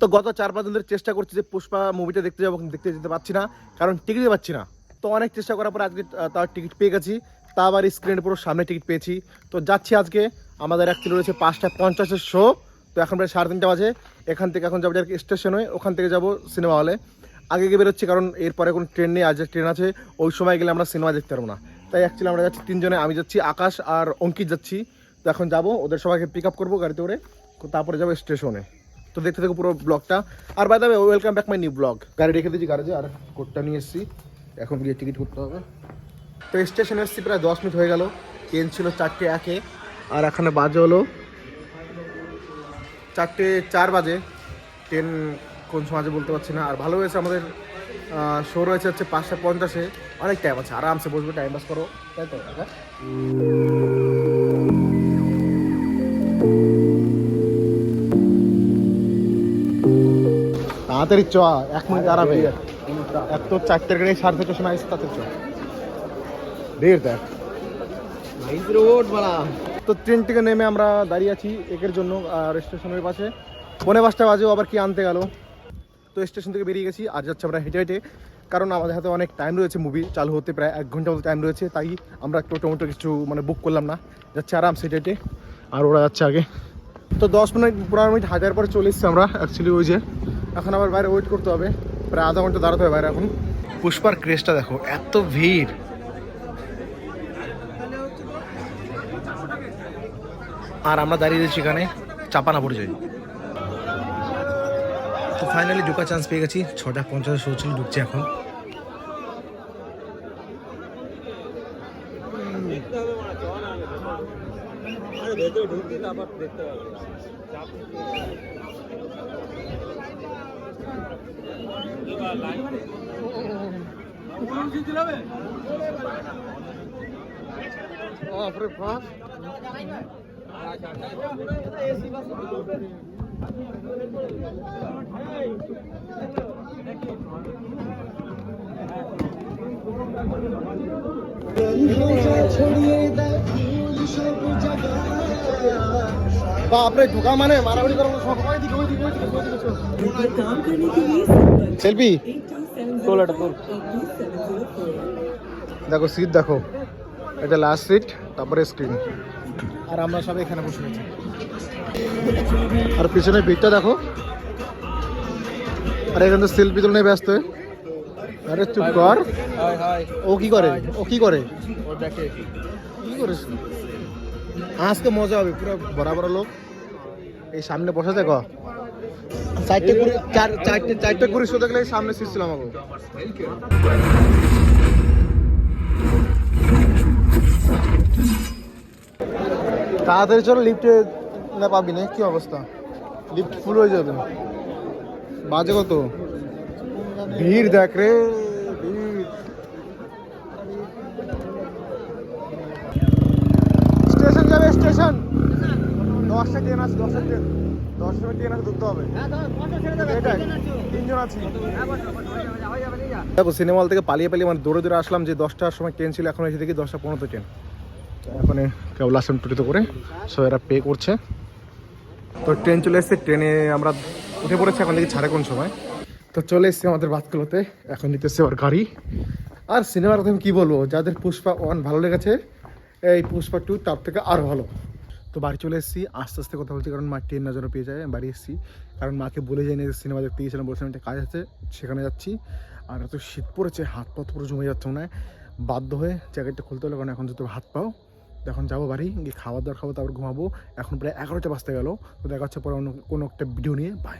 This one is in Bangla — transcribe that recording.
তো গত 4-5 দিন ধরে চেষ্টা করছি যে পুষ্পা মুভিটা দেখতে যাবো, দেখতে যেতে পারছি না, কারণ টিকিট পাচ্ছি না। তো অনেক চেষ্টা করার পর আজকে তার টিকিট পেয়ে গেছি, তা আবার স্ক্রিনের পুরো সামনে টিকিট পেয়েছি। তো যাচ্ছি আজকে, আমাদের অ্যাকচুয়ালি রয়েছে 5:50 শো। তো এখন প্রায় 3:30 বাজে। এখান থেকে এখন যাবো স্টেশনে, ওখান থেকে যাবো সিনেমা হলে। আগে গিয়ে বেরোচ্ছি, কারণ এরপরে কোনো ট্রেন নেই, আজ ট্রেন আছে, ওই সময় গেলে আমরা সিনেমা দেখতে পারবো না। তাই অ্যাকচুয়ালি আমরা যাচ্ছি 3 জনে, আমি যাচ্ছি, আকাশ আর অঙ্কিত যাচ্ছি। তো এখন যাবো, ওদের সবাইকে পিক আপ করবো গাড়িতে করে, তারপরে যাবো স্টেশনে। তো দেখতে থাকো পুরো ব্লগটা। আর by the way, welcome back my new blog. গাড়ি রেখে দিয়েছি গ্যারেজে, আর কোডটা নিয়ে এসেছি, এখন গিয়ে টিকিট করতে হবে। তো স্টেশনে এসেছি, প্রায় 10 মিনিট হয়ে গেল। ট্রেন ছিল 4:01, আর এখানে বাজে হলো 4:04 বাজে। ট্রেন কোন সময় বলতে পারছি না। আর ভালো হয়েছে, আমাদের শো রয়েছে হচ্ছে 5:50, অনেক টাইম আছে, আরামসে বসবে, টাইম পাস করো, তাই তো? তাড়াতাড়ি চ, 1 মিনিট দাঁড়াবে। এক তো 4টার গাড়ি 4:30 সময় আসছে, তাড়াতাড়ি চ, দেখ দেখ রোড বাড়া। তো ট্রেন থেকে নেমে আমরা দাঁড়িয়ে আছি একের জন্য, আর স্টেশনের পাশে 5:45 বাজেও আবার কি আনতে গেল। তো স্টেশন থেকে বেরিয়ে গেছি, আর যাচ্ছে আমরা হেঁটে হেঁটে, কারণ আমাদের হাতে অনেক টাইম রয়েছে, মুভি চালু হতে প্রায় 1 ঘন্টার মতো টাইম রয়েছে। তাই আমরা টোটো কিছু বুক করলাম না, যাচ্ছে আরামসে হেঁটে হেঁটে, আর ওরা যাচ্ছে আগে। তো 10-15 মিনিট হাজার পরে চলে এসেছি আমরা অ্যাকচুয়ালি। ওই যে এখন আবার বাইরে ওয়েট করতে হবে, প্রায় আধা ঘন্টা দাঁড়াতে হবে বাইরে এখন। পুষ্পার ক্রেজটা দেখো, এত ভিড়। আর আমরা দাঁড়িয়ে দিচ্ছি এখানে চাপানা পরিচয়। তো ফাইনালি ঢোকার চান্স পেয়ে গেছি, 6:50 শো ছিল, ঢুকছে এখন। বাপরে, ঢোকা মানে মারামারি করার সবাই দিকে ওই দিকে সেলফি তোল, এটা তোল। দেখো সিট, দেখো এটা লাস্ট সিট, তারপরে স্ক্রিন, আর আমরা সবাই এখানে বসে গেছি। আর পিছনে ভিড়টা দেখো, আর এখানে তো সেলফি তোল নিয়ে ব্যস্ত। আরে চুপ কর, ও কি করে, ও কি করে, ও দেখে কি করিস। আজকে মজা হবে, পুরো বরাবর লোক এই সামনে বসে দেখো। 4টে করে শো দেখলে সামনে সিট ছিল আমাকে। তাড়াতাড়ি চলো, লিফটে না পাবি না, কি অবস্থা, লিফট ফুল হয়ে যাবে। বাজে কত ভিড় দেখ রে, ভিড়। স্টেশন যাবে, স্টেশন 10টা ট্রেন আছে, 10টা ট্রেন, 10 মিনিট ট্রেন আছে, ঢুকতে হবে। 3 জন আছি। দেখো সিনেমা হল থেকে পালিয়ে মানে দৌড়ে দৌড়ে আসলাম, যে 10টার সময় ট্রেন ছিল, এখন এসে দেখি 10:15 ট্রেন। এখন কেবল আসলাম টোটোতে করে, সব এরা পে করছে। তো ট্রেন চলে এসছে, ট্রেনে আমরা উঠে পড়েছি, এখন দেখি ছাড়ে কোন সময়। তো চলে এসছে আমাদের বাতকুলোতে, এখন নিতেছে ওর গাড়ি। আর সিনেমার কথা আমি কী বলবো, যাদের পুষ্পা 1 ভালো লেগেছে, এই পুষ্পা 2 তার থেকে আরও ভালো। তো বাড়ি চলে এসেছি, আস্তে আস্তে কথা বলছি, কারণ মা ট্রেন না যেন পেয়ে যায়। বাড়ি এসেছি, কারণ মাকে বলে যায়নি সিনেমা দেখতে গিয়েছিলাম, বলছিলাম একটা কাজ আছে, সেখানে যাচ্ছি। আর এত শীত পড়েছে, হাত পা পুরো জমে যাচ্ছে মনে হয়, বাধ্য হয়ে জ্যাকেটটা খুলতে হলো, কারণ এখন যদি হাত পাও। এখন যাবো বাড়ি গিয়ে, খাওয়া দাওয়া খাবো, তারপর ঘুমাবো। এখন প্রায় 11টা বাজতে গেল। তো দেখা হচ্ছে পরে অন্য কোনো একটা ভিডিও নিয়ে, বাই।